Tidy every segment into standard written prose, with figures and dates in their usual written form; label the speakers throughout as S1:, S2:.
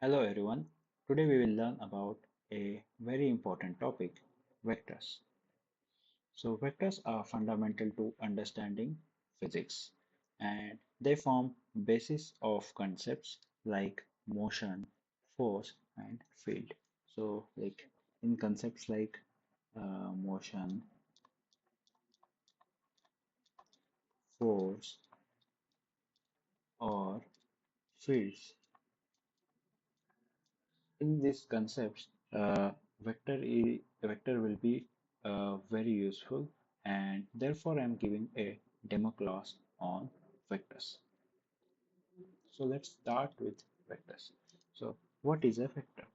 S1: Hello everyone. Today we will learn about a very important topic, vectors. So vectors are fundamental to understanding physics and they form basis of concepts like motion, force and field. So like in concepts like motion, force or fields. In these concepts, vector will be very useful, and therefore I'm giving a demo class on vectors. So let's start with vectors. So what is a vector?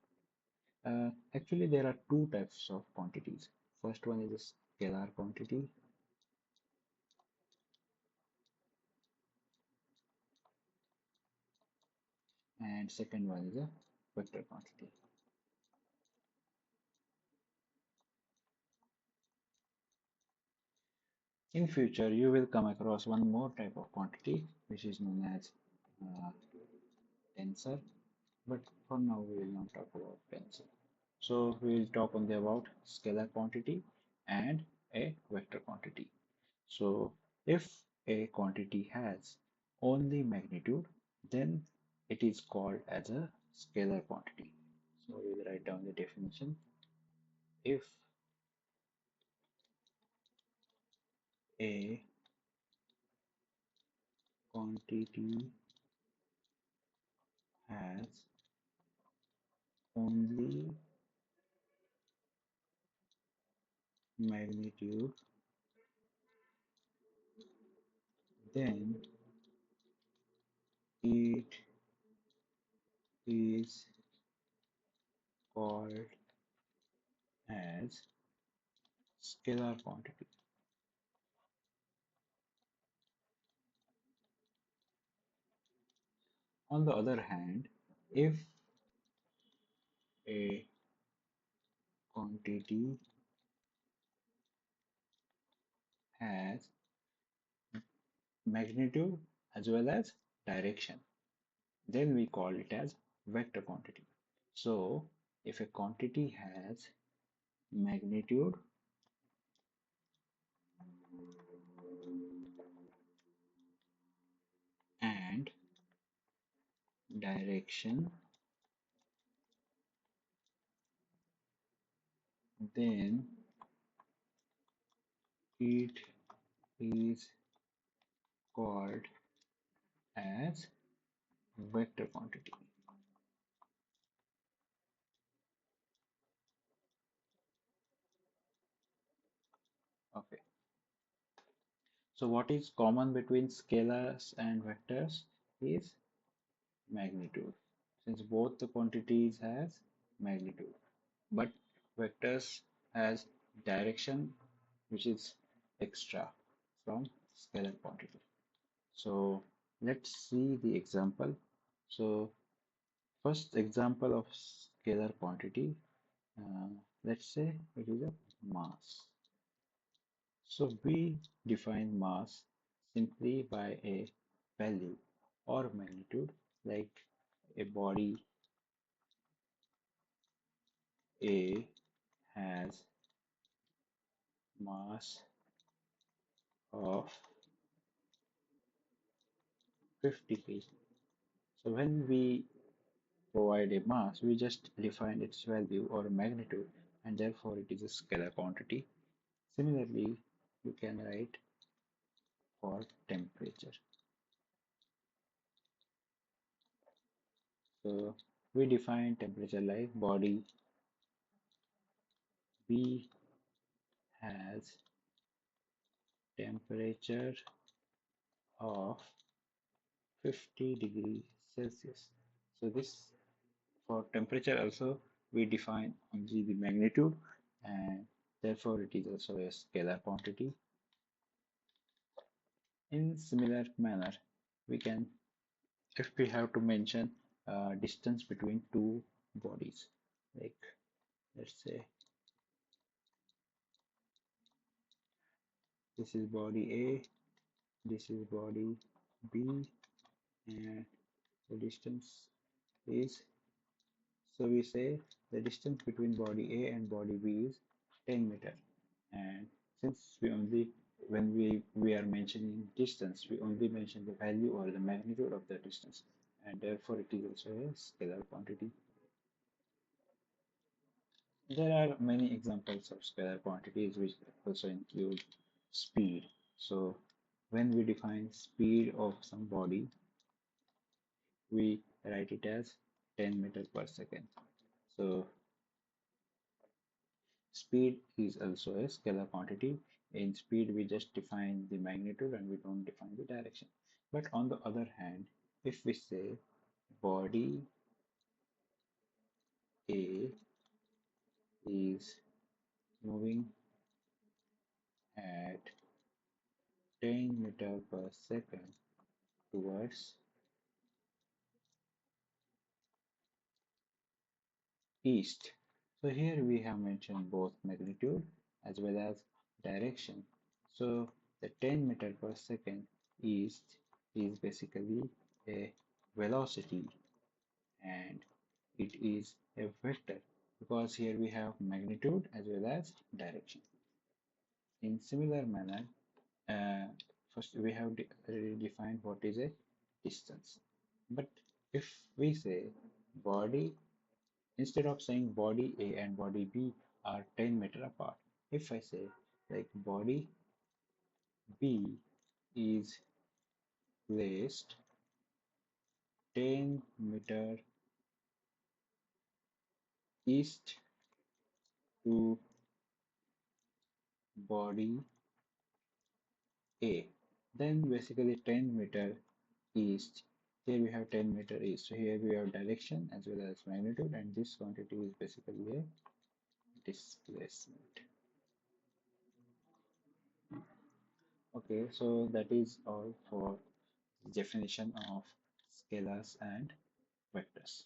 S1: Actually, there are two types of quantities. First one is a scalar quantity, and second one is a vector quantity. In future, you will come across one more type of quantity, which is known as uh, tensor. But for now, we will not talk about tensor. So we will talk only about scalar quantity and a vector quantity. So if a quantity has only magnitude, then it is called as a scalar quantity. So we will write down the definition. If a quantity has only magnitude, then it is called as scalar quantity. On the other hand, if a quantity has magnitude as well as direction, then we call it as vector quantity. So if a quantity has magnitude and direction, then it is called as vector quantity. Okay. So what is common between scalars and vectors is magnitude, since both the quantities has magnitude, but vectors has direction which is extra from scalar quantity. So let's see the example. So first example of scalar quantity, uh, let's say it is a mass. So we define mass simply by a value or magnitude, like a body A has mass of 50 kg. So when we provide a mass, we just define its value or magnitude, and therefore it is a scalar quantity. Similarly, you can write for temperature. So we define temperature like body B has temperature of 50 degrees Celsius. So this for temperature also we define only the magnitude, and therefore it is also a scalar quantity. In similar manner, we can, if we have to mention distance between two bodies, like let's say this is body A, this is body B, and the distance is So we say the distance between body A and body B is 10 meter. And since when we are mentioning distance, we only mention the value or the magnitude of the distance. And therefore it is also a scalar quantity. There are many examples of scalar quantities which also include speed. So when we define speed of some body, we write it as 10 meters per second. So speed is also a scalar quantity. In speed, we just define the magnitude and we don't define the direction. But on the other hand, if we say body A is moving at 10 meters per second towards east. So here we have mentioned both magnitude as well as direction. So the 10 meter per second east is basically a velocity and it is a vector because here we have magnitude as well as direction. In similar manner, uh, first we have already defined what is a distance. But if we say body, instead of saying body A and body B are 10 meter apart, if I say like body B is placed 10 meter east to body A, then basically 10 meter east. Here we have 10 meter east. So here we have direction as well as magnitude, and this quantity is basically a displacement. Okay, so that is all for definition of scalars and vectors.